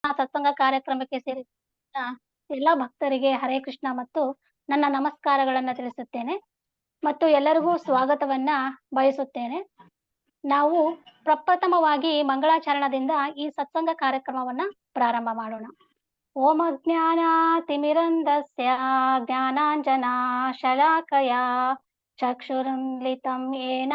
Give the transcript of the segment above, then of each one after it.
ಸತ್ಸಂಗ ಕಾರ್ಯಕ್ರಮಕ್ಕೆ ಸೇರಿದ ಎಲ್ಲ ಭಕ್ತರಿಗೆ ಹರೇ ಕೃಷ್ಣ ಮತ್ತು ನನ್ನ ನಮಸ್ಕಾರಗಳನ್ನ ತಿಳಿಸುತ್ತೇನೆ ಮತ್ತು ಎಲ್ಲರಿಗೂ ಸ್ವಾಗತವನ್ನ ಬಯಸುತ್ತೇನೆ. ನಾವು ಪ್ರಪ್ರಥಮವಾಗಿ ಮಂಗಳಾಚರಣದಿಂದ ಈ ಸತ್ಸಂಗ ಕಾರ್ಯಕ್ರಮವನ್ನ ಪ್ರಾರಂಭ ಮಾಡೋಣ. ಓಂ ಅಜ್ಞಾನಾತಿಮಿರಂಧಸ್ಯ ಜ್ಞಾನಾಂಜನಾ ಶಲಾಕಯಾ ಚಕ್ಷುರುನ್ಮಿಲಿತಂ ಯೇನ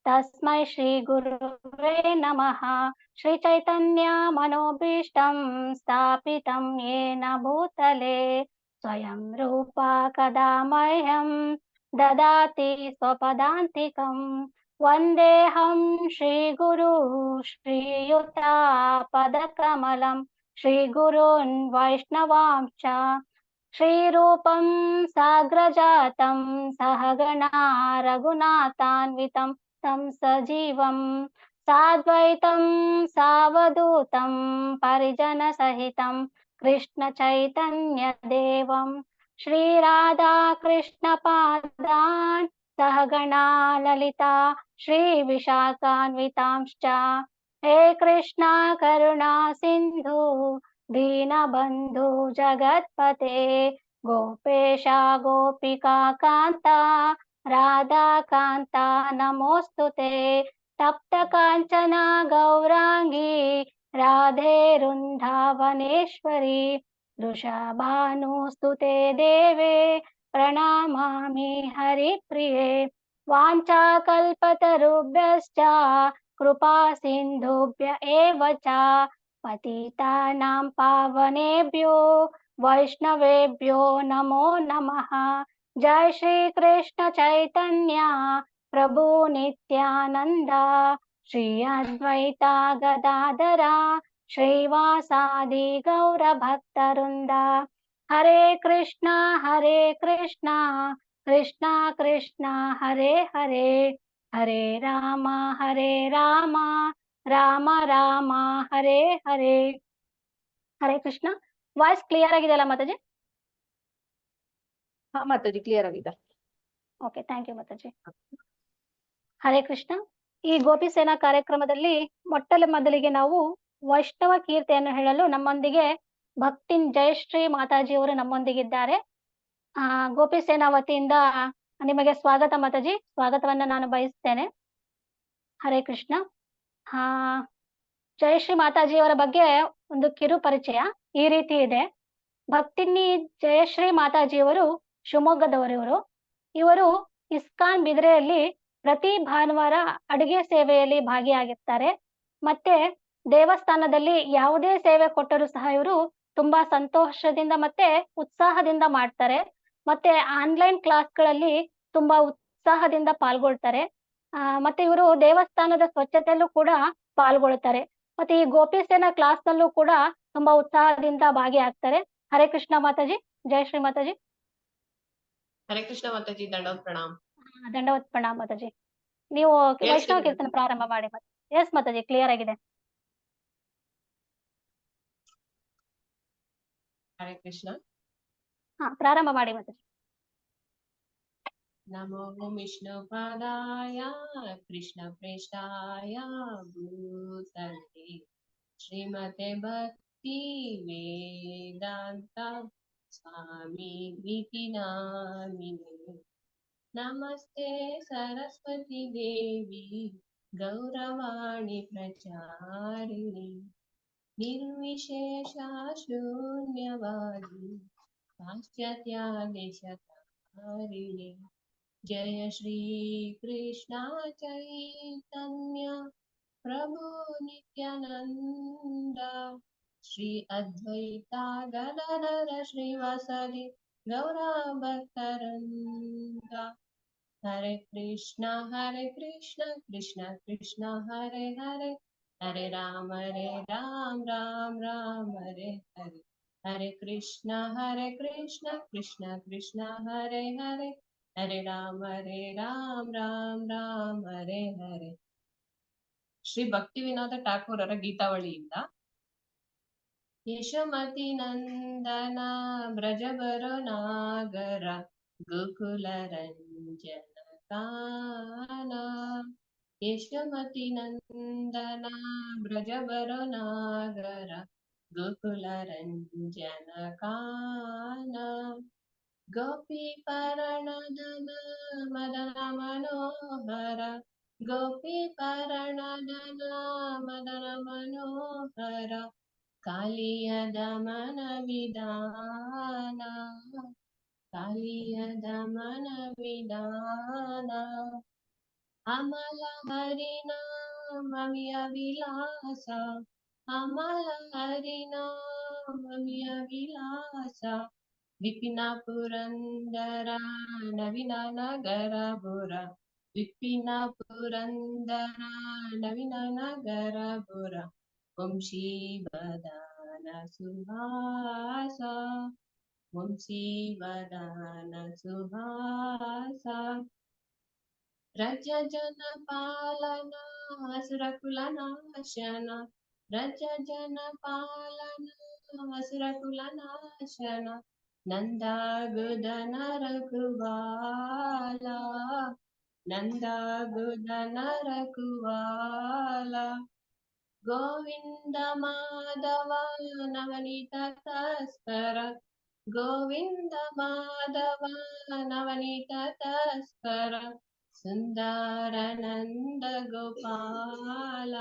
ತಸ್ಮೈ ಶ್ರೀ ಗುರುವೇ ನಮಃ. ಶ್ರೀ ಚೈತನ್ಯ ಮನೋಭೀಷ್ಟಂ ಸ್ಥಾಪಿತಂ ಯೇನ ಭೂತಲೆ ಸ್ವಯಂ ರೂಪ ಕದಾ ಮಹ್ಯಂ ದದಾತಿ ಸ್ವಪದಾಂತಿಕಂ. ವಂದೇಹಂ ಶ್ರೀ ಗುರು ಶ್ರೀಯುತಾಪದಕಮಲಂ ಶ್ರೀ ಗುರುನ್ ವೈಷ್ಣವಾಂಶ್ಚ ಶ್ರೀರೂಪಂ ಸಾಗ್ರಜಾತಂ ಸಹಗಣಾ ರಘುನಾಥಾನ್ವಿತಂ तं सजीवं साद्वैतं सावधूतं परिजनसहितं कृष्णचैतन्यदेवं श्रीराधाकृष्णपादान् सहगणा ललिता श्रीविशाखान्वितांश्च। हे कृष्णा करुणा सिन्धु दीनबन्धु जगत्पते गोपेशा गोपिका कान्ता राधा कान्ता नमोस्तुते। तप्त कांचना गौरांगी राधे वृंदावनेश्वरी वृषभानुस्तुते देवे प्रणमामि हरिप्रिये। वाञ्छाकल्पतरुभ्यश्च कृपा सिन्धुभ्य एव च पतितानां पावनेभ्यो वैष्णवेभ्यो नमो नमः। जय श्री कृष्ण चैतन्य प्रभु नित्यानंद श्री अद्वैता गदाधरा श्रीवासादि गौर भक्तवृंद। हरे कृष्णा कृष्णा कृष्णा हरे हरे हरे राम राम राम हरे हरे। हरे कृष्ण। ವಾಯ್ಸ್ ಕ್ಲಿಯರ್ ಆಗಿದೆಯಲ್ಲ ಮಾತಾಜಿ? ಹಾ ಮಾತಾಜಿ, ಕ್ಲಿಯರ್ ಆಗಿದೆ. ಓಕೆ, ಥ್ಯಾಂಕ್ ಯು ಮಾತಾಜಿ. ಹರೇ ಕೃಷ್ಣ. ಈ ಗೋಪಿ ಸೇನಾ ಕಾರ್ಯಕ್ರಮದಲ್ಲಿ ಮೊದಲಿಗೆ ನಾವು ವೈಷ್ಣವ ಕೀರ್ತಿಯನ್ನು ಹೇಳಲು ನಮ್ಮೊಂದಿಗೆ ಭಕ್ತಿನ್ ಜಯಶ್ರೀ ಮಾತಾಜಿಯವರು ನಮ್ಮೊಂದಿಗಿದ್ದಾರೆ. ಗೋಪಿ ಸೇನಾ ವತಿಯಿಂದ ನಿಮಗೆ ಸ್ವಾಗತ ಮಾತಾಜಿ, ಸ್ವಾಗತವನ್ನ ನಾನು ಬಯಸ್ತೇನೆ. ಹರೇ ಕೃಷ್ಣ. ಜಯಶ್ರೀ ಮಾತಾಜಿಯವರ ಬಗ್ಗೆ ಒಂದು ಕಿರು ಪರಿಚಯ ಈ ರೀತಿ ಇದೆ. ಭಕ್ತಿನಿ ಜಯಶ್ರೀ ಮಾತಾಜಿಯವರು ಶಿವಮೊಗ್ಗದವರಿವರು. ಇವರು ಇಸ್ಕಾನ್ ಬಿದ್ರೆಯಲ್ಲಿ ಪ್ರತಿ ಭಾನುವಾರ ಅಡುಗೆ ಸೇವೆಯಲ್ಲಿ ಭಾಗಿಯಾಗಿರ್ತಾರೆ. ಮತ್ತೆ ದೇವಸ್ಥಾನದಲ್ಲಿ ಯಾವುದೇ ಸೇವೆ ಕೊಟ್ಟರೂ ಸಹ ಇವರು ತುಂಬಾ ಸಂತೋಷದಿಂದ ಮತ್ತೆ ಉತ್ಸಾಹದಿಂದ ಮಾಡ್ತಾರೆ. ಮತ್ತೆ ಆನ್ಲೈನ್ ಕ್ಲಾಸ್ಗಳಲ್ಲಿ ತುಂಬಾ ಉತ್ಸಾಹದಿಂದ ಪಾಲ್ಗೊಳ್ತಾರೆ. ಮತ್ತೆ ಇವರು ದೇವಸ್ಥಾನದ ಸ್ವಚ್ಛತೆಯಲ್ಲೂ ಕೂಡ ಪಾಲ್ಗೊಳ್ತಾರೆ. ಮತ್ತೆ ಈ ಗೋಪಿ ಸೇನಾ ಕ್ಲಾಸ್ ನಲ್ಲೂ ಕೂಡ ತುಂಬಾ ಉತ್ಸಾಹದಿಂದ ಭಾಗಿಯಾಗ್ತಾರೆ. ಹರೇ ಕೃಷ್ಣ ಮಾತಾಜಿ. ಜಯಶ್ರೀ ಮಾತಾಜಿ. ಹರೇ ಕೃಷ್ಣ ಮಾತಾಜಿ, ದಂಡವತ್ ಪ್ರಣಾಮ್. ದಂಡವತ್ ಪ್ರಣಾಮ್ ಮಾತಾಜಿ. ನೀವು ವೈಷ್ಣವ ಕೀರ್ತನ ಪ್ರಾರಂಭ ಮಾಡಿ. ಎಸ್ ಮಾತಾಜಿ, ಕ್ಲಿಯರ್ ಆಗಿದೆ. ಹರೇ ಕೃಷ್ಣ. ಪ್ರಾರಂಭ ಮಾಡಿ ಮಾತಾಜಿ. ನಮೋ ವಿಷ್ಣು ಪಾದಾಯ ಕೃಷ್ಣ ಪ್ರೇಷ್ಠಾಯ ಭೂತಲೆ ಶ್ರೀಮತೆ ಭಕ್ತಿ ವೇದಾಂತ ಸ್ವಾಮಿ ಇತಿ ನಾಮಿನೇ. ನಮಸ್ತೆ ಸರಸ್ವತಿ ದೇವಿ ಗೌರವಾಣಿ ಪ್ರಚಾರಿಣಿ ನಿರ್ವಿಶೇಷ ಶೂನ್ಯವಾದಿ ಪಾಶ್ಚಾತ್ಯಾದೇಶತಾರಿಣಿ. जय श्री कृष्ण चैतन्य प्रभु नित्यानंद श्री अद्वैता गदाधर श्रीवासादि गौर भक्तवृंद. हरे कृष्ण कृष्ण कृष्ण हरे हरे हरे राम राम राम हरे हरे. हरे कृष्ण कृष्ण कृष्ण हरे हरे हरे राम राम हरे हरे. ಶ್ರೀ ಭಕ್ತಿ ವಿನೋದ ಠಾಕೂರರ ಗೀತಾವಳಿಯಿಂದ. ಯಶೋಮತಿ ನಂದನ ಬ್ರಜಬರ ನಾಗರ ಗೋಕುಲ ರಂಜನ ಕಾನ. ಯಶೋಮತಿ ನಂದನ ಬ್ರಜಬರ ನಾಗರ ಗೋಕುಲ ರಂಜನ ಕಾನ ಗೋಪಿ ಪರಣದನ ಮದನ ಮನೋಹರ ಗೋಪಿ ಪರಣದನ ಮದನ ಮನೋಹರ ಕಾಲಿಯ ದಮನ ವಿಧಾನ ಕಾಲಿಯ ದಮನ ವಿಧಾನ ಅಮಲ ಹರಿನಾಮಿಯ ವಿಲಾಸ ಅಮಲ ಹರಿನಾಮಿಯ ವಿಲಾಸ ವಿಪಿನ ಪುರಂದರ ನವೀನ ನಗರಪುರ ವಿಪಿನ ಪುರಂದರ ನವೀನ ನಗರಪುರ ವಂಶೀವದಾನ ಸುಹಾಸ ವಂಶೀವದಾನ ಸುಹಾಸ ರಜ ಜನ ಪಾಲನ ಹಸುರಕುಲ ನಾಶನ ರಜ ಜನ ಪಾಲನ ಹಸುರಕುಲ ನಾಶನ ನಂದಾಗುದನ ರಘುವಾಲ ನಂದಾಗುದನ ರಘುವಾಲ ಗೋವಿಂದ ಮಾಧವ ನವನೀತ ತಸ್ಕರ ಗೋವಿಂದ ಮಾಧವ ನವನೀತ ತಸ್ಕರ ಸುಂದರ ನಂದ ಗೋಪಾಲ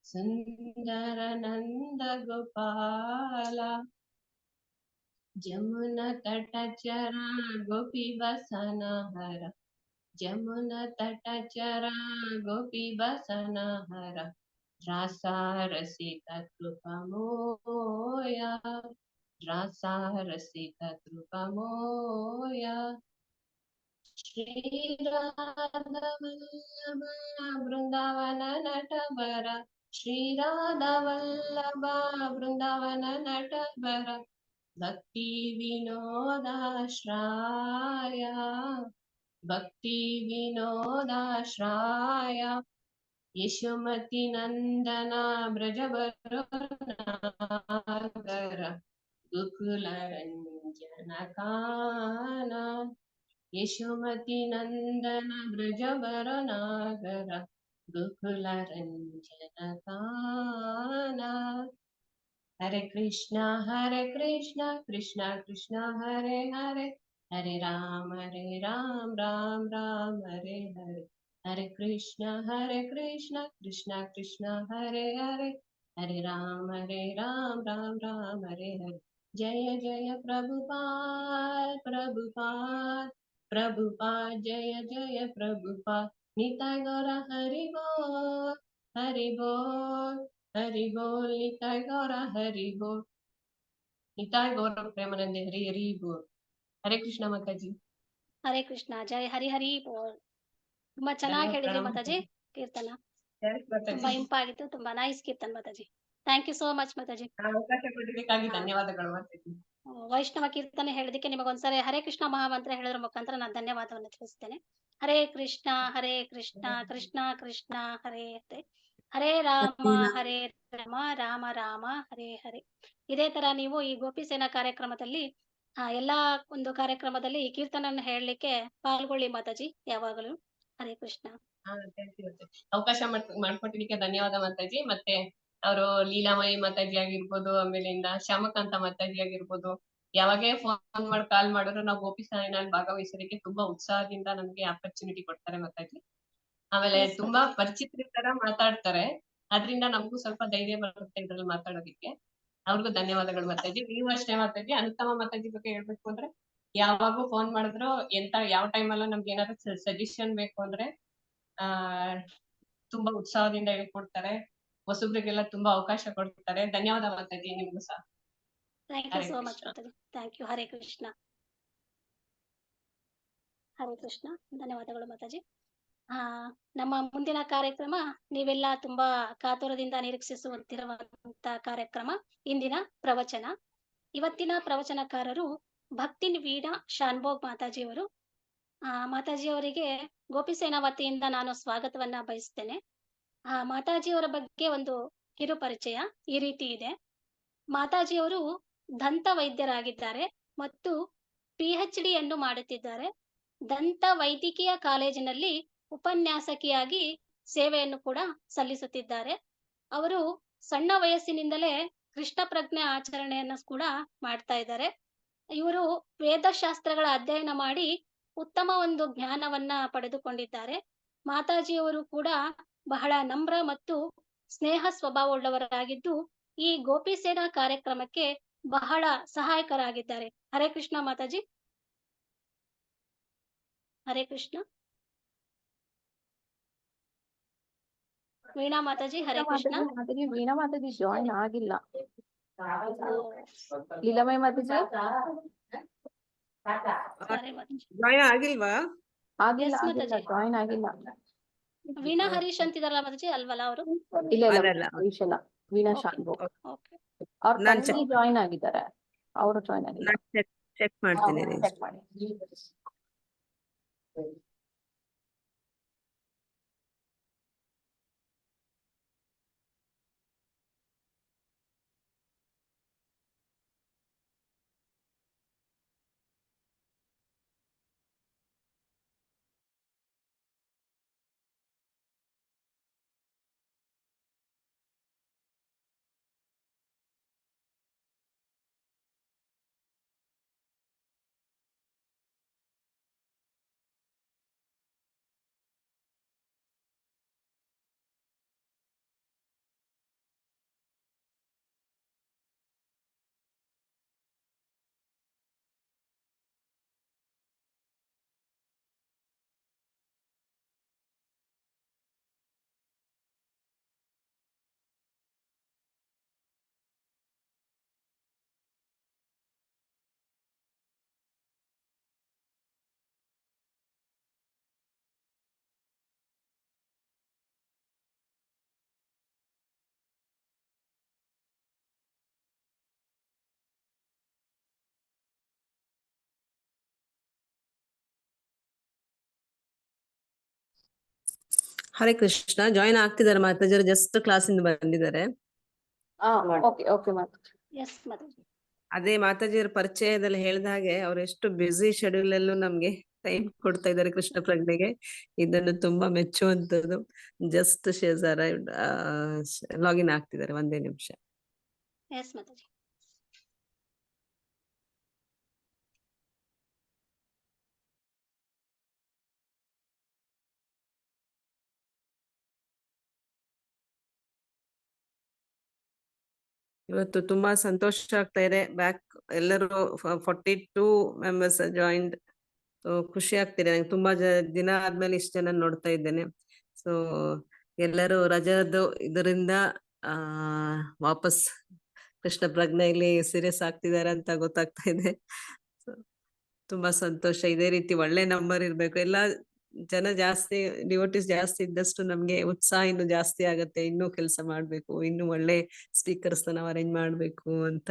ಸುಂದರ ನಂದ ಗೋಪಾಲ ಜಮುನ ತಟಚರ ಗೋಪಿ ಬಸನ ಹರ ಜಮುನ ತಟಚರ ಗೋಪಿ ಬಸನ ಹರ ರಾಸಾರಸಿಕ ಕೃಪಮೋಯ ರಾಸಾರಸಿಕ ಕೃಪಮೋಯ ಶ್ರೀರಾಧವಲ್ಲಭ ಬೃಂದಾವನ ನಟವರ ಶ್ರೀರಾಧವಲ್ಲಭ ಬೃಂದಾವನ ನಟವರ ಭಕ್ತಿ ವಿನೋದಾಶ್ರಾಯ ಭಕ್ತಿ ವಿನೋದಾಶ್ರಾಯ ಯಶೋಮತಿ ನಂದನ ಬ್ರಜಬರ ಗೋಕುಲ ರಂಜನ ಕಾನ ಯಶೋಮತಿ ನಂದನ ಬ್ರಜಬರ ನಾಗರ ಗೋಕುಲ ರಂಜನ ಕಾನ ಹರೆ ಕೃಷ್ಣ ಕೃಷ್ಣ ಕೃಷ್ಣ ಹರೆ ಹರೆ ಹರೆ ರಾಮ ರಾಮ ರಾಮ ಹರೆ ಹರೆ ಹರೆ ಕೃಷ್ಣ ಕೃಷ್ಣ ಕೃಷ್ಣ ಹರೆ ಹರೆ ಹರೆ ರಾಮ ರಾಮ ಹರೆ ಹರೆ ಜಯ ಜಯ ಪ್ರಭುಪಾದ್ ಪ್ರಭುಪಾದ್ ಪ್ರಭುಪಾದ್ ಜಯ ಜಯ ಪ್ರಭುಪಾದ್ ನಿತಾಯ ಗೌರ ಹರಿ ಬೋಲ್ ಹರಿ ಬೋಲ್ ಹರಿ ಬೋಲ್ ನಿತಾಯ ಗೌರ ಹರಿ ಬೋಲ್ ನಿತಾಯ ಗೌರ ಪ್ರೇಮಾನಂದ ಹರಿ ಹರಿ ಬೋಲ್ ಹರೇ ಕೃಷ್ಣ ಮಾತಾಜಿ ಹರೇ ಕೃಷ್ಣ ಜೈ ಹರಿ ಹರಿ ಬೋಲ್. ತುಂಬಾ ಚೆನ್ನಾಗಿ ಹೇಳಿದ್ರಿ ಮಾತಾಜಿ ಕೀರ್ತನ. ತುಂಬಾ ಇಂಪಾಗಿತ್ತು. ತುಂಬಾ ನೈಸ್ ಕೀರ್ತನ್ Mataji. Thank you so much Mataji. ಅವಕಾಶ ಕೊಟ್ಟಿದ್ದಕ್ಕಾಗಿ ಧನ್ಯವಾದಗಳು ಮಾತಾಜಿ. ವೈಷ್ಣವ ಕೀರ್ತನೆ ಹೇಳೋದಕ್ಕೆ ನಿಮಗೊಂದ್ಸರಿ ಹರೇ ಕೃಷ್ಣ ಮಹಾಮಂತ್ರ ಹೇಳೋದ್ರ ಮುಖಾಂತರ ನಾನು ಧನ್ಯವಾದವನ್ನು ತಿಳಿಸ್ತೇನೆ. ಹರೇ ಕೃಷ್ಣ ಕೃಷ್ಣ ಕೃಷ್ಣ ಹರೇ ಹರೇ ಹರೇ ರಾಮ ರಾಮ ರಾಮ ಹರೇ ಹರೇ. ಇದೇ ತರ ನೀವು ಈ ಗೋಪಿಸೇನಾ ಕಾರ್ಯಕ್ರಮದಲ್ಲಿ ಎಲ್ಲಾ ಒಂದು ಕಾರ್ಯಕ್ರಮದಲ್ಲಿ ಈ ಕೀರ್ತನನ್ನು ಹೇಳಲಿಕ್ಕೆ ಪಾಲ್ಗೊಳ್ಳಿ ಮಾತಾಜಿ ಯಾವಾಗಲೂ. ಹರೇ ಕೃಷ್ಣ. ಅವಕಾಶ ಮಾಡ್ಕೊಟ್ಟಿದ್ದಕ್ಕೆ ಧನ್ಯವಾದ ಮಾತಾಜಿ. ಮತ್ತೆ ಅವರು ಲೀಲಾಮಯಿ ಮಾತಾಜಿ ಆಗಿರ್ಬೋದು, ಆಮೇಲಿಂದ ಶ್ಯಾಮಕಾಂತ ಮಾತಾಜಿ ಆಗಿರ್ಬೋದು, ಯಾವಾಗೇ ಫೋನ್ ಮಾಡಿ ಕಾಲ್ ಮಾಡಿದ್ರು ನಾವು ಗೋಪಿಸೇನೆಯಲ್ಲಿ ಭಾಗವಹಿಸೋದಕ್ಕೆ ತುಂಬಾ ಉತ್ಸಾಹದಿಂದ ನಮ್ಗೆ ಆಪರ್ಚುನಿಟಿ ಕೊಡ್ತಾರೆ ಮಾತಾಜಿ. ಆಮೇಲೆ ತುಂಬಾ ಪರಿಚಿತರ ತರ ಮಾತಾಡ್ತಾರೆ, ಅದ್ರಿಂದ ನಮಗೂ ಸ್ವಲ್ಪ ಧೈರ್ಯ ಬರುತ್ತೆ ಇದ್ರಲ್ಲಿ ಮಾತಾಡೋದಿಕ್ಕೆ. ಅವ್ರಿಗೂ ಧನ್ಯವಾದಗಳು ಮಾತಾಜಿ. ನೀವು ಅಷ್ಟೇ ಮಾತಾಜಿ. ಅನುತ್ತಮ ಮಾತಾಜಿ ಬಗ್ಗೆ ಹೇಳ್ಬೇಕು ಅಂದ್ರೆ ಯಾವಾಗೂ ಫೋನ್ ಮಾಡಿದ್ರು ಯಾವ ಟೈಮಲ್ಲೂ ನಮ್ಗೆ ಏನಾದ್ರು ಸಜೆಷನ್ ಬೇಕು ಅಂದ್ರೆ ತುಂಬಾ ಉತ್ಸಾಹದಿಂದ ಹೇಳ್ಕೊಡ್ತಾರೆ. ಹೊಸಬ್ರಿಗೆಲ್ಲ ತುಂಬಾ ಅವಕಾಶ ಕೊಡ್ತಾರೆ. ಧನ್ಯವಾದ ಮಾತಾಜಿ ನಿಮ್ಗೂ ಸಹ. ಥ್ಯಾಂಕ್ ಯು ಸೋ ಮಚ್ ಮಾತಾಜಿ. Thank you. ಹರೇ ಕೃಷ್ಣ. ಹರೇ ಕೃಷ್ಣ. ಧನ್ಯವಾದಗಳು ಮಾತಾಜಿ. ನಮ್ಮ ಮುಂದಿನ ಕಾರ್ಯಕ್ರಮ ನೀವೆಲ್ಲ ತುಂಬಾ ಕಾತುರದಿಂದ ನಿರೀಕ್ಷಿಸುವಂತಿರುವಂತ ಕಾರ್ಯಕ್ರಮ ಇಂದಿನ ಪ್ರವಚನ. ಇವತ್ತಿನ ಪ್ರವಚನಕಾರರು ಭಕ್ತಿ ವೀಣಾ ಶಾನ್ಭೋಗ್ ಮಾತಾಜಿಯವರು. ಮಾತಾಜಿಯವರಿಗೆ ಗೋಪಿಸೇನಾ ವತಿಯಿಂದ ನಾನು ಸ್ವಾಗತವನ್ನ ಬಯಸ್ತೇನೆ. ಮಾತಾಜಿಯವರ ಬಗ್ಗೆ ಒಂದು ಕಿರು ಪರಿಚಯ ಈ ರೀತಿ ಇದೆ. ಮಾತಾಜಿಯವರು ದಂತ ವೈದ್ಯರಾಗಿದ್ದಾರೆ ಮತ್ತು PhD ಯನ್ನು ಮಾಡುತ್ತಿದ್ದಾರೆ. ದಂತ ವೈದ್ಯಕೀಯ ಕಾಲೇಜಿನಲ್ಲಿ ಉಪನ್ಯಾಸಕಿಯಾಗಿ ಸೇವೆಯನ್ನು ಕೂಡ ಸಲ್ಲಿಸುತ್ತಿದ್ದಾರೆ. ಅವರು ಸಣ್ಣ ವಯಸ್ಸಿನಿಂದಲೇ ಕೃಷ್ಣ ಪ್ರಜ್ಞೆ ಆಚರಣೆಯನ್ನ ಕೂಡ ಮಾಡ್ತಾ ಇದ್ದಾರೆ. ಇವರು ವೇದಶಾಸ್ತ್ರಗಳ ಅಧ್ಯಯನ ಮಾಡಿ ಉತ್ತಮ ಒಂದು ಜ್ಞಾನವನ್ನ ಪಡೆದುಕೊಂಡಿದ್ದಾರೆ. ಮಾತಾಜಿಯವರು ಕೂಡ ಬಹಳ ನಮ್ರ ಮತ್ತು ಸ್ನೇಹ ಸ್ವಭಾವವುಳ್ಳವರಾಗಿದ್ದು, ಈ ಗೋಪಿ ಸೇನಾ ಕಾರ್ಯಕ್ರಮಕ್ಕೆ ಬಹಳ ಸಹಾಯಕರಾಗಿದ್ದಾರೆ. ಹರೇ ಕೃಷ್ಣ ಮಾತಾಜಿ. ಹರೇ ಕೃಷ್ಣ. ವೀಣಾ ಮಾತಾಜಿ. ಹರೇ ಕೃಷ್ಣ. ಮಾತಾಜಿ ವೀಣಾ ಮಾತಾಜಿ ಜಾಯಿನ್ ಆಗಿಲ್ಲ. ಓ, ಲೀಲಾಮಯಿ ಮಾತಾಜಿ ಸರಿ ಮಾತಾಜಿ. ಜಾಯಿನ್ ಆಗಿಲ್ವಾ? ಆಗಿಲ್ಲ Yes, ಆಗಿಲ್ಲ ಮಾತಾಜಿ. ಜಾಯಿನ್ ಆಗಿಲ್ಲ. ವೀಣಾ ಹರೀಶ್ ಅಂತಿದಾರಲ್ಲ ಮಾತಾಜಿ, ಅಲ್ವಲ್ಲ ಅವರು? ಇಲ್ಲ ಇಲ್ಲ ಅಲ್ಲಲ್ಲ. ಹರೀಶ್ ಅಲ್ಲ, ವೀಣಾ Okay. ಶಾನ್ಭೋಗ್. ಓಕೆ. ಅವ್ರ ನಾನ್ ತಂಗಿ ಜಾಯಿನ್ ಆಗಿದ್ದಾರೆ, ಅವರು ಜಾಯಿನ್ ಆಗಿಲ್ಲ. ನಾನು ಚೆಕ್ ಮಾಡ್ತೀನಿ ರೀ. ಚೆಕ್ ಮಾಡಿ. ಹರೇ ಕೃಷ್ಣ. ಜಾಯಿನ್ ಆಗ್ತಿದ್ದಾರೆ ಮಾತಾಜರು, ಜಸ್ಟ್ ಕ್ಲಾಸಿಂದ ಬಂದಿದ್ದಾರೆ. Okay okay Mataji. Yes Mataji. ಅದೇ ಮಾತಾಜಿಯವ್ರ ಪರಿಚಯದಲ್ಲಿ ಹೇಳಿದ ಹಾಗೆ ಅವ್ರು ಎಷ್ಟು ಬ್ಯುಸಿ ಶೆಡ್ಯೂಲ್ ಅಲ್ಲೂ ನಮ್ಗೆ ಟೈಮ್ ಕೊಡ್ತಾ ಇದ್ದಾರೆ ಕೃಷ್ಣ ಪ್ರಜ್ಞೆಗೆ. ಇದನ್ನು ತುಂಬಾ ಮೆಚ್ಚುವಂತದ್ದು. ಜಸ್ಟ್ ಶೇಜಾರ ಲಾಗಿನ್ ಆಗ್ತಿದ್ದಾರೆ, ಒಂದೇ ನಿಮಿಷ. ಎಸ್ ಮಾತಾಜಿ. ಇವತ್ತು ತುಂಬಾ ಸಂತೋಷ ಆಗ್ತಾ ಇದೆ. ಬ್ಯಾಕ್ ಎಲ್ಲರೂ 42 ಮೆಂಬರ್ಸ್ ಜಾಯಿಂಡ್. ಖುಷಿ ಆಗ್ತಿದೆ ನಂಗೆ. ತುಂಬಾ ದಿನ ಆದ್ಮೇಲೆ ಇಷ್ಟು ಜನ ನೋಡ್ತಾ ಇದ್ದೇನೆ. ಸೊ ಎಲ್ಲರೂ ರಜಾದು ಇದರಿಂದ ವಾಪಸ್ ಕೃಷ್ಣ ಪ್ರಜ್ಞೆಯಲ್ಲಿ ಸೀರಿಯಸ್ ಆಗ್ತಿದ್ದಾರೆ ಅಂತ ಗೊತ್ತಾಗ್ತಾ ಇದೆ. ತುಂಬಾ ಸಂತೋಷ. ಇದೇ ರೀತಿ ಒಳ್ಳೆ ನಂಬರ್ ಇರ್ಬೇಕು. ಎಲ್ಲಾ ಜನ ಜಾಸ್ತಿ, ಡಿವೋಟಿಸ್ ಜಾಸ್ತಿ ಇದ್ದಷ್ಟು ನಮ್ಗೆ ಉತ್ಸಾಹ ಇನ್ನು ಜಾಸ್ತಿ ಆಗತ್ತೆ. ಇನ್ನೂ ಕೆಲಸ ಮಾಡ್ಬೇಕು, ಇನ್ನು ಒಳ್ಳೆ ಸ್ಪೀಕರ್ಸ್ ನಾವು ಅರೇಂಜ್ ಮಾಡ್ಬೇಕು ಅಂತ.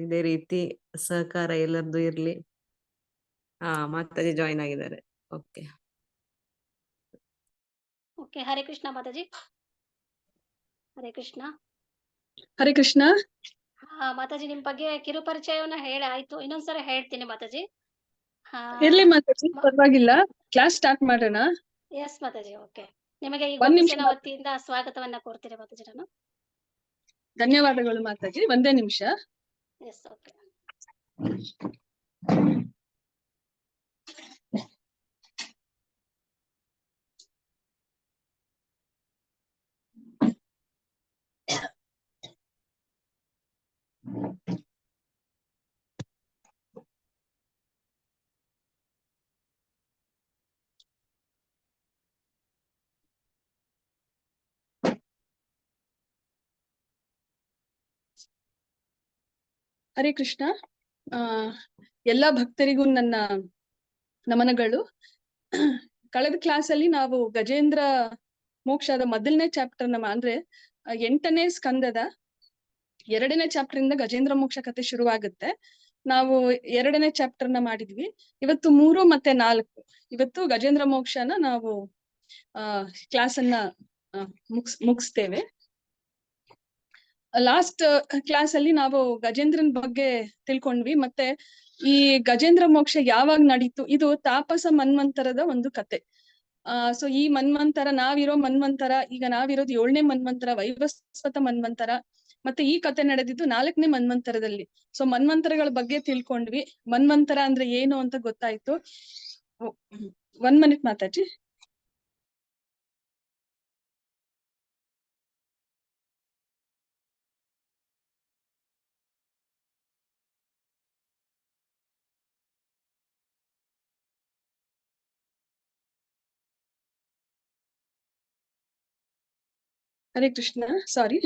ಇದೇ ರೀತಿ ಸಹಕಾರ ಎಲ್ಲರದ್ದು ಇರ್ಲಿ. ಮಾತಾಜಿ ಜಾಯಿನ್ ಆಗಿದ್ದಾರೆ. Okay okay. ಹರೇ ಕೃಷ್ಣ ಮಾತಾಜಿ. ಹರೇ ಕೃಷ್ಣ. ಹರೇ ಕೃಷ್ಣ. ಮಾತಾಜಿ, ನಿಮ್ ಬಗ್ಗೆ ಕಿರು ಪರಿಚಯವನ್ನ ಹೇಳಿ ಆಯ್ತು. ಇನ್ನೊಂದ್ಸರಿ ಹೇಳ್ತೀನಿ ಮಾತಾಜಿ. ಇರ್ಲಿ ಮಾತಾಜಿ, ಪರವಾಗಿಲ್ಲ. ಕ್ಲಾಸ್ ಸ್ಟಾರ್ಟ್ ಮಾಡೋಣ. ಎಸ್ ಮಾತಾಜಿ. ಓಕೆ. ನಿಮಗೆ ಈ ಒಂದ್ ಗೋಪಿ ನಿಮಿಷ ಸೇನಾ ವತಿಯಿಂದ ಸ್ವಾಗತವನ್ನ ಕೊಡ್ತೀನಿ ಮಾತಾಜಿ ನಾನು. ಧನ್ಯವಾದಗಳು ಮಾತಾಜಿ. ಒಂದೇ ನಿಮಿಷ. ಎಸ್. ಓಕೆ. ಹರೇ ಕೃಷ್ಣ. ಎಲ್ಲಾ ಭಕ್ತರಿಗೂ ನನ್ನ ನಮನಗಳು. ಕಳೆದ ಕ್ಲಾಸ್ ಅಲ್ಲಿ ನಾವು ಗಜೇಂದ್ರ ಮೋಕ್ಷದ ಮೊದಲನೇ ಚಾಪ್ಟರ್ ಅಂದ್ರೆ 8ನೇ ಸ್ಕಂದದ 2ನೇ ಚಾಪ್ಟರ್ ಇಂದ ಗಜೇಂದ್ರ ಮೋಕ್ಷ ಕಥೆ ಶುರುವಾಗುತ್ತೆ. ನಾವು 2ನೇ ಚಾಪ್ಟರ್ ನ ಮಾಡಿದ್ವಿ. ಇವತ್ತು 3 ಮತ್ತೆ 4, ಇವತ್ತು ಗಜೇಂದ್ರ ಮೋಕ್ಷನ ನಾವು ಕ್ಲಾಸ್ ಅನ್ನ ಮುಗಿಸ್ತೇವೆ. ಲಾಸ್ಟ್ ಕ್ಲಾಸ್ ಅಲ್ಲಿ ನಾವು ಗಜೇಂದ್ರನ್ ಬಗ್ಗೆ ತಿಳ್ಕೊಂಡ್ವಿ. ಮತ್ತೆ ಈ ಗಜೇಂದ್ರ ಮೋಕ್ಷ ಯಾವಾಗ ನಡೀತು, ಇದು ತಾಪಸ ಮನ್ವಂತರದ ಒಂದು ಕತೆ. ಸೊ ಈ ಮನ್ವಂತರ, ನಾವಿರೋ ಮನ್ವಂತರ, ಈಗ ನಾವಿರೋದು 7ನೇ ಮನ್ವಂತರ, ವೈವಸ್ವತ ಮನ್ವಂತರ. ಮತ್ತೆ ಈ ಕತೆ ನಡೆದಿದ್ದು 4ನೇ ಮನ್ವಂತರದಲ್ಲಿ. ಸೊ ಮನ್ವಂತರಗಳ ಬಗ್ಗೆ ತಿಳ್ಕೊಂಡ್ವಿ. ಮನ್ವಂತರ ಅಂದ್ರೆ ಏನು ಅಂತ ಗೊತ್ತಾಯ್ತು. 1 ಮಿನಿಟ್ ಮಾತಾಜಿ. ಹರೇ ಕೃಷ್ಣ, ಸಾರಿ.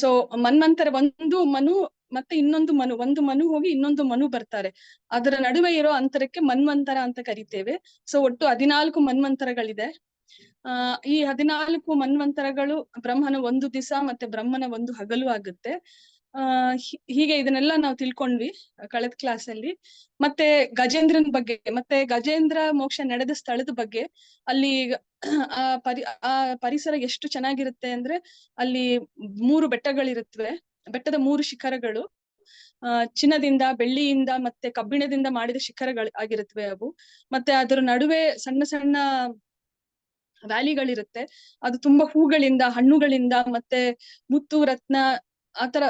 ಸೊ ಮನ್ವಂತರ ಒಂದು ಮನು ಮತ್ತೆ ಇನ್ನೊಂದು ಮನು, ಒಂದು ಮನು ಹೋಗಿ ಇನ್ನೊಂದು ಮನು ಬರ್ತಾರೆ. ಅದರ ನಡುವೆ ಇರೋ ಅಂತರಕ್ಕೆ ಮನ್ವಂತರ ಅಂತ ಕರಿತೇವೆ. ಸೊ ಒಟ್ಟು 14 ಮನ್ವಂತರಗಳಿದೆ. ಈ 14 ಮನ್ವಂತರಗಳು ಬ್ರಹ್ಮನ 1 ದಿವಸ ಮತ್ತೆ ಬ್ರಹ್ಮನ 1 ಹಗಲು ಆಗುತ್ತೆ. ಹೀಗೆ ಇದನ್ನೆಲ್ಲ ನಾವು ತಿಳ್ಕೊಂಡ್ವಿ ಕಳೆದ ಕ್ಲಾಸ್ ಅಲ್ಲಿ. ಮತ್ತೆ ಗಜೇಂದ್ರನ್ ಬಗ್ಗೆ, ಮತ್ತೆ ಗಜೇಂದ್ರ ಮೋಕ್ಷ ನಡೆದ ಸ್ಥಳದ ಬಗ್ಗೆ, ಅಲ್ಲಿ ಆ ಪರಿಸರ ಎಷ್ಟು ಚೆನ್ನಾಗಿರುತ್ತೆ ಅಂದ್ರೆ ಅಲ್ಲಿ 3 ಬೆಟ್ಟಗಳಿರುತ್ತವೆ. ಬೆಟ್ಟದ 3 ಶಿಖರಗಳು ಚಿನ್ನದಿಂದ, ಬೆಳ್ಳಿಯಿಂದ ಮತ್ತೆ ಕಬ್ಬಿಣದಿಂದ ಮಾಡಿದ ಶಿಖರಗಳು ಆಗಿರುತ್ತವೆ ಅವು. ಮತ್ತೆ ಅದರ ನಡುವೆ ಸಣ್ಣ ಸಣ್ಣ ವ್ಯಾಲಿಗಳಿರುತ್ತೆ. ಅದು ತುಂಬಾ ಹೂಗಳಿಂದ, ಹಣ್ಣುಗಳಿಂದ ಮತ್ತೆ ಮುತ್ತು, ರತ್ನ ಆತರ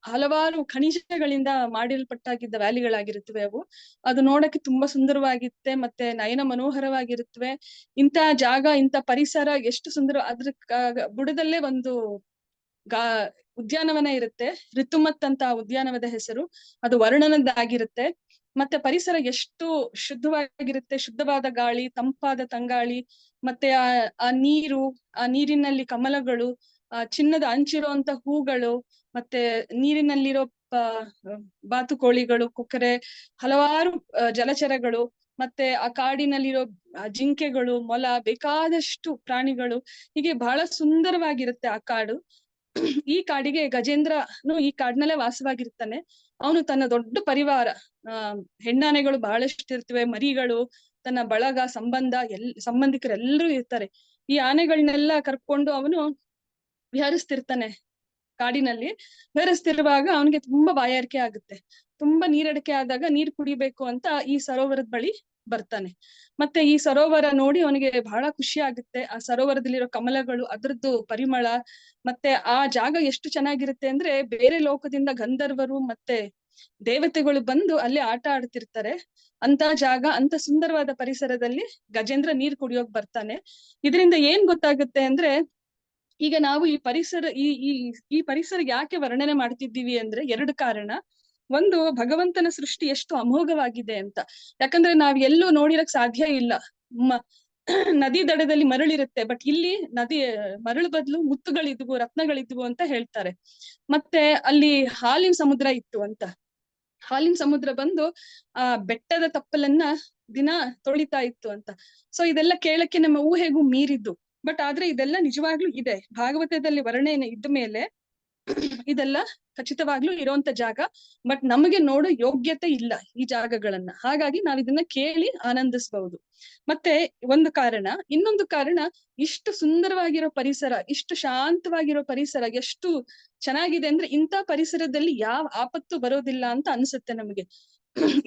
ಹಲವಾರು ಖನಿಜಗಳಿಂದ ಮಾಡಿಲ್ಪಟ್ಟಾಗಿದ್ದ ವ್ಯಾಲಿಗಳಾಗಿರುತ್ತವೆ ಅವು. ಅದು ನೋಡಕ್ಕೆ ತುಂಬಾ ಸುಂದರವಾಗಿರುತ್ತೆ ಮತ್ತೆ ನಯನ ಮನೋಹರವಾಗಿರುತ್ತವೆ. ಇಂಥ ಜಾಗ, ಇಂಥ ಪರಿಸರ ಎಷ್ಟು ಸುಂದರ. ಅದ್ರ ಬುಡದಲ್ಲೇ ಒಂದು ಉದ್ಯಾನವನ ಇರುತ್ತೆ, ಋತುಮತ್ ಅಂತ ಉದ್ಯಾನವನದ ಹೆಸರು. ಅದು ವರ್ಣನದ್ದಾಗಿರುತ್ತೆ. ಮತ್ತೆ ಪರಿಸರ ಎಷ್ಟು ಶುದ್ಧವಾಗಿರುತ್ತೆ, ಶುದ್ಧವಾದ ಗಾಳಿ, ತಂಪಾದ ತಂಗಾಳಿ, ಮತ್ತೆ ಆ ನೀರು, ಆ ನೀರಿನಲ್ಲಿ ಕಮಲಗಳು, ಚಿನ್ನದ ಅಂಚಿರುವಂತ ಹೂಗಳು, ಮತ್ತೆ ನೀರಿನಲ್ಲಿರೋ ಬಾತುಕೋಳಿಗಳು, ಕೊಕ್ಕರೆ, ಹಲವಾರು ಜಲಚರಗಳು, ಮತ್ತೆ ಆ ಕಾಡಿನಲ್ಲಿರೋ ಜಿಂಕೆಗಳು, ಮೊಲ, ಬೇಕಾದಷ್ಟು ಪ್ರಾಣಿಗಳು, ಹೀಗೆ ಬಹಳ ಸುಂದರವಾಗಿರುತ್ತೆ ಆ ಕಾಡು. ಈ ಕಾಡಿಗೆ ಗಜೇಂದ್ರನು ಈ ಕಾಡಿನಲ್ಲೇ ವಾಸವಾಗಿರ್ತಾನೆ. ಅವನು ತನ್ನ ದೊಡ್ಡ ಪರಿವಾರ, ಹೆಣ್ಣಾನೆಗಳು ಬಹಳಷ್ಟು ಇರ್ತವೆ, ಮರಿಗಳು, ತನ್ನ ಬಳಗ, ಸಂಬಂಧಿಕರೆಲ್ಲರೂ ಇರ್ತಾರೆ. ಈ ಆನೆಗಳನ್ನೆಲ್ಲ ಕರ್ಕೊಂಡು ಅವನು ವಿಹರಿಸ್ತಿರ್ತಾನೆ ಕಾಡಿನಲ್ಲಿ. ವಿಹರಿಸ್ತಿರುವಾಗ ಅವನಿಗೆ ತುಂಬಾ ಬಾಯಾರಿಕೆ ಆಗುತ್ತೆ. ತುಂಬಾ ನೀರಡಿಕೆ ಆದಾಗ ನೀರ್ ಕುಡಿಬೇಕು ಅಂತ ಈ ಸರೋವರದ ಬಳಿ ಬರ್ತಾನೆ. ಮತ್ತೆ ಈ ಸರೋವರ ನೋಡಿ ಅವನಿಗೆ ಬಹಳ ಖುಷಿ ಆಗುತ್ತೆ. ಆ ಸರೋವರದಲ್ಲಿರೋ ಕಮಲಗಳು, ಅದ್ರದ್ದು ಪರಿಮಳ, ಮತ್ತೆ ಆ ಜಾಗ ಎಷ್ಟು ಚೆನ್ನಾಗಿರುತ್ತೆ ಅಂದ್ರೆ ಬೇರೆ ಲೋಕದಿಂದ ಗಂಧರ್ವರು ಮತ್ತೆ ದೇವತೆಗಳು ಬಂದು ಅಲ್ಲಿ ಆಟ ಆಡ್ತಿರ್ತಾರೆ. ಅಂತ ಜಾಗ, ಅಂತ ಸುಂದರವಾದ ಪರಿಸರದಲ್ಲಿ ಗಜೇಂದ್ರ ನೀರ್ ಕುಡಿಯೋಕ್ ಬರ್ತಾನೆ. ಇದರಿಂದ ಏನ್ ಗೊತ್ತಾಗುತ್ತೆ ಅಂದ್ರೆ, ಈಗ ನಾವು ಈ ಪರಿಸರ ಈ ಪರಿಸರ ಯಾಕೆ ವರ್ಣನೆ ಮಾಡ್ತಿದ್ದೀವಿ ಅಂದ್ರೆ 2 ಕಾರಣ. ಒಂದು, ಭಗವಂತನ ಸೃಷ್ಟಿ ಎಷ್ಟು ಅಮೋಘವಾಗಿದೆ ಅಂತ. ಯಾಕಂದ್ರೆ ನಾವ್ ಎಲ್ಲೂ ನೋಡಿರಕ್ ಸಾಧ್ಯ ಇಲ್ಲ. ನದಿ ದಡದಲ್ಲಿ ಮರಳಿರುತ್ತೆ, ಬಟ್ ಇಲ್ಲಿ ಮರಳು ಬದಲು ಮುತ್ತುಗಳಿದ್ವು, ರತ್ನಗಳಿದ್ವು ಅಂತ ಹೇಳ್ತಾರೆ. ಮತ್ತೆ ಅಲ್ಲಿ ಹಾಲಿನ ಸಮುದ್ರ ಇತ್ತು ಅಂತ. ಹಾಲಿನ ಸಮುದ್ರ ಬಂದು ಆ ಬೆಟ್ಟದ ತಪ್ಪಲನ್ನ ದಿನ ತೊಳಿತಾ ಇತ್ತು ಅಂತ. ಸೊ ಇದೆಲ್ಲ ಕೇಳಕ್ಕೆ ನಮ್ಮ ಊಹೆಗೂ ಮೀರಿದ್ದು. ಬಟ್ ಆದ್ರೆ ಇದೆಲ್ಲ ನಿಜವಾಗ್ಲೂ ಇದೆ. ಭಾಗವತದಲ್ಲಿ ವರ್ಣನೆ ಇದ್ದ ಮೇಲೆ ಇದೆಲ್ಲ ಖಚಿತವಾಗ್ಲೂ ಇರೋಂತ ಜಾಗ. ಬಟ್ ನಮಗೆ ನೋಡೋ ಯೋಗ್ಯತೆ ಇಲ್ಲ ಈ ಜಾಗಗಳನ್ನ. ಹಾಗಾಗಿ ನಾವ್ ಇದನ್ನ ಕೇಳಿ ಆನಂದಿಸಬಹುದು. ಮತ್ತೆ ಒಂದು ಕಾರಣ. ಇನ್ನೊಂದು ಕಾರಣ, ಇಷ್ಟು ಸುಂದರವಾಗಿರೋ ಪರಿಸರ, ಇಷ್ಟು ಶಾಂತವಾಗಿರೋ ಪರಿಸರ ಎಷ್ಟು ಚೆನ್ನಾಗಿದೆ ಅಂದ್ರೆ ಇಂಥ ಪರಿಸರದಲ್ಲಿ ಯಾವ ಆಪತ್ತು ಬರೋದಿಲ್ಲ ಅಂತ ಅನ್ಸುತ್ತೆ ನಮಗೆ.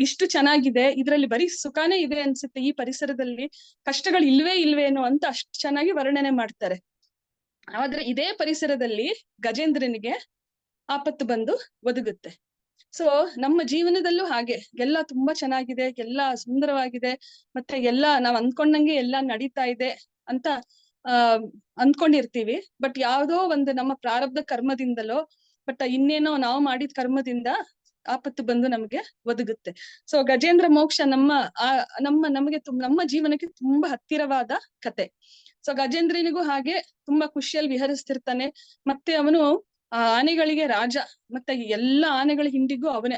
ಇಷ್ಟು ಚೆನ್ನಾಗಿದೆ, ಇದ್ರಲ್ಲಿ ಬರೀ ಸುಖಾನೇ ಇದೆ ಅನ್ಸುತ್ತೆ. ಈ ಪರಿಸರದಲ್ಲಿ ಕಷ್ಟಗಳು ಇಲ್ವೇನೋ ಅಂತ ಅಷ್ಟು ಚೆನ್ನಾಗಿ ವರ್ಣನೆ ಮಾಡ್ತಾರೆ. ಆದ್ರೆ ಇದೇ ಪರಿಸರದಲ್ಲಿ ಗಜೇಂದ್ರನಿಗೆ ಆಪತ್ತು ಬಂದು ಒದಗುತ್ತೆ. ಸೊ ನಮ್ಮ ಜೀವನದಲ್ಲೂ ಹಾಗೆ ಎಲ್ಲ ತುಂಬಾ ಚೆನ್ನಾಗಿದೆ, ಎಲ್ಲ ಸುಂದರವಾಗಿದೆ, ಮತ್ತೆ ಎಲ್ಲ ನಾವ್ ಅಂದ್ಕೊಂಡಂಗೆ ಎಲ್ಲ ನಡೀತಾ ಇದೆ ಅಂತ ಅಂದ್ಕೊಂಡಿರ್ತೀವಿ. ಬಟ್ ಯಾವ್ದೋ ಒಂದು ನಮ್ಮ ಪ್ರಾರಬ್ಧ ಕರ್ಮದಿಂದಲೋ ಬಟ್ ಇನ್ನೇನೋ ನಾವು ಮಾಡಿದ ಕರ್ಮದಿಂದ ಆಪತ್ತು ಬಂದು ನಮ್ಗೆ ಒದಗುತ್ತೆ. ಸೊ ಗಜೇಂದ್ರ ಮೋಕ್ಷ ನಮ್ಮ ಜೀವನಕ್ಕೆ ತುಂಬಾ ಹತ್ತಿರವಾದ ಕತೆ. ಸೊ ಗಜೇಂದ್ರನಿಗೂ ಹಾಗೆ ತುಂಬಾ ಖುಷಿಯಲ್ಲಿ ವಿಹರಿಸ್ತಿರ್ತಾನೆ. ಮತ್ತೆ ಅವನು ಆ ಆನೆಗಳಿಗೆ ರಾಜ. ಮತ್ತೆ ಎಲ್ಲಾ ಆನೆಗಳ ಹಿಂಡಿಗೂ ಅವನೇ.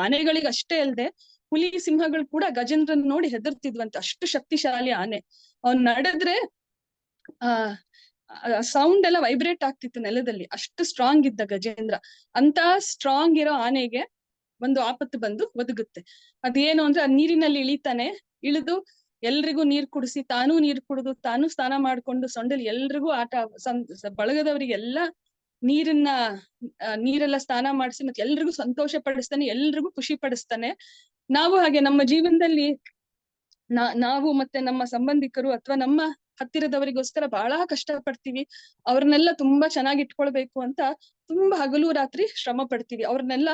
ಆನೆಗಳಿಗೆ ಅಷ್ಟೇ ಅಲ್ಲದೆ ಹುಲಿ, ಸಿಂಹಗಳು ಕೂಡ ಗಜೇಂದ್ರನ್ ನೋಡಿ ಹೆದರ್ತಿದ್ವಂತೆ. ಅಷ್ಟು ಶಕ್ತಿಶಾಲಿ ಆನೆ. ಅವ್ನ್ ನಡೆದ್ರೆ ಸೌಂಡ್ ಎಲ್ಲ ವೈಬ್ರೇಟ್ ಆಗ್ತಿತ್ತು ನೆಲದಲ್ಲಿ, ಅಷ್ಟು ಸ್ಟ್ರಾಂಗ್ ಇದ್ದ ಗಜೇಂದ್ರ. ಅಂತ ಸ್ಟ್ರಾಂಗ್ ಇರೋ ಆನೆಗೆ ಒಂದು ಆಪತ್ತು ಬಂದು ಒದಗುತ್ತೆ. ಅದೇನು ಅಂದ್ರೆ ಆ ನೀರಿನಲ್ಲಿ ಇಳಿತಾನೆ. ಇಳಿದು ಎಲ್ರಿಗೂ ನೀರ್ ಕುಡಿಸಿ, ತಾನೂ ನೀರ್ ಕುಡಿದು, ತಾನೂ ಸ್ನಾನ ಮಾಡ್ಕೊಂಡು, ಸೊಂಡಲ್ಲಿ ಎಲ್ರಿಗೂ ಬಳಗದವರಿಗೆಲ್ಲ ನೀರೆಲ್ಲ ಸ್ನಾನ ಮಾಡಿಸಿ ಮತ್ತೆ ಎಲ್ರಿಗೂ ಸಂತೋಷ ಪಡಿಸ್ತಾನೆ, ಎಲ್ರಿಗೂ ಖುಷಿ ಪಡಿಸ್ತಾನೆ. ನಾವು ಹಾಗೆ ನಮ್ಮ ಜೀವನದಲ್ಲಿ ನಾವು ಮತ್ತೆ ನಮ್ಮ ಸಂಬಂಧಿಕರು ಅಥವಾ ನಮ್ಮ ಹತ್ತಿರದವರಿಗೋಸ್ಕರ ಬಹಳ ಕಷ್ಟ ಪಡ್ತೀವಿ. ಅವ್ರನ್ನೆಲ್ಲ ತುಂಬಾ ಚೆನ್ನಾಗಿ ಇಟ್ಕೊಳ್ಬೇಕು ಅಂತ ತುಂಬಾ ಹಗಲು ರಾತ್ರಿ ಶ್ರಮ ಪಡ್ತೀವಿ. ಅವ್ರನ್ನೆಲ್ಲ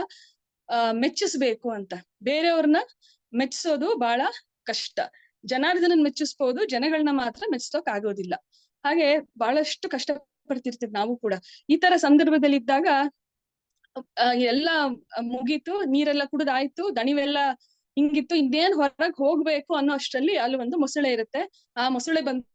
ಮೆಚ್ಚಿಸ್ಬೇಕು ಅಂತ. ಬೇರೆಯವ್ರನ್ನ ಮೆಚ್ಚಿಸೋದು ಬಹಳ ಕಷ್ಟ. ಜನಾರ್ದನನ್ ಮೆಚ್ಚಿಸ್ಬೋದು, ಜನಗಳನ್ನ ಮಾತ್ರ ಮೆಚ್ಚಿಸೋಕ್ ಆಗೋದಿಲ್ಲ. ಹಾಗೆ ಬಹಳಷ್ಟು ಕಷ್ಟ ಪಡ್ತಿರ್ತೀವಿ ನಾವು ಕೂಡ. ಈ ತರ ಸಂದರ್ಭದಲ್ಲಿ ಇದ್ದಾಗ ಎಲ್ಲ ಮುಗೀತು, ನೀರೆಲ್ಲ ಕುಡ್ದಾಯ್ತು, ದಣಿವೆಲ್ಲ ಹಿಂಗಿತ್ತು, ಇನ್ನೇನ್ ಹೊರಗ್ ಹೋಗ್ಬೇಕು ಅನ್ನೋ ಅಷ್ಟರಲ್ಲಿ ಅಲ್ಲಿ ಒಂದು ಮೊಸಳೆ ಇರುತ್ತೆ. ಆ ಮೊಸಳೆ ಬಂದು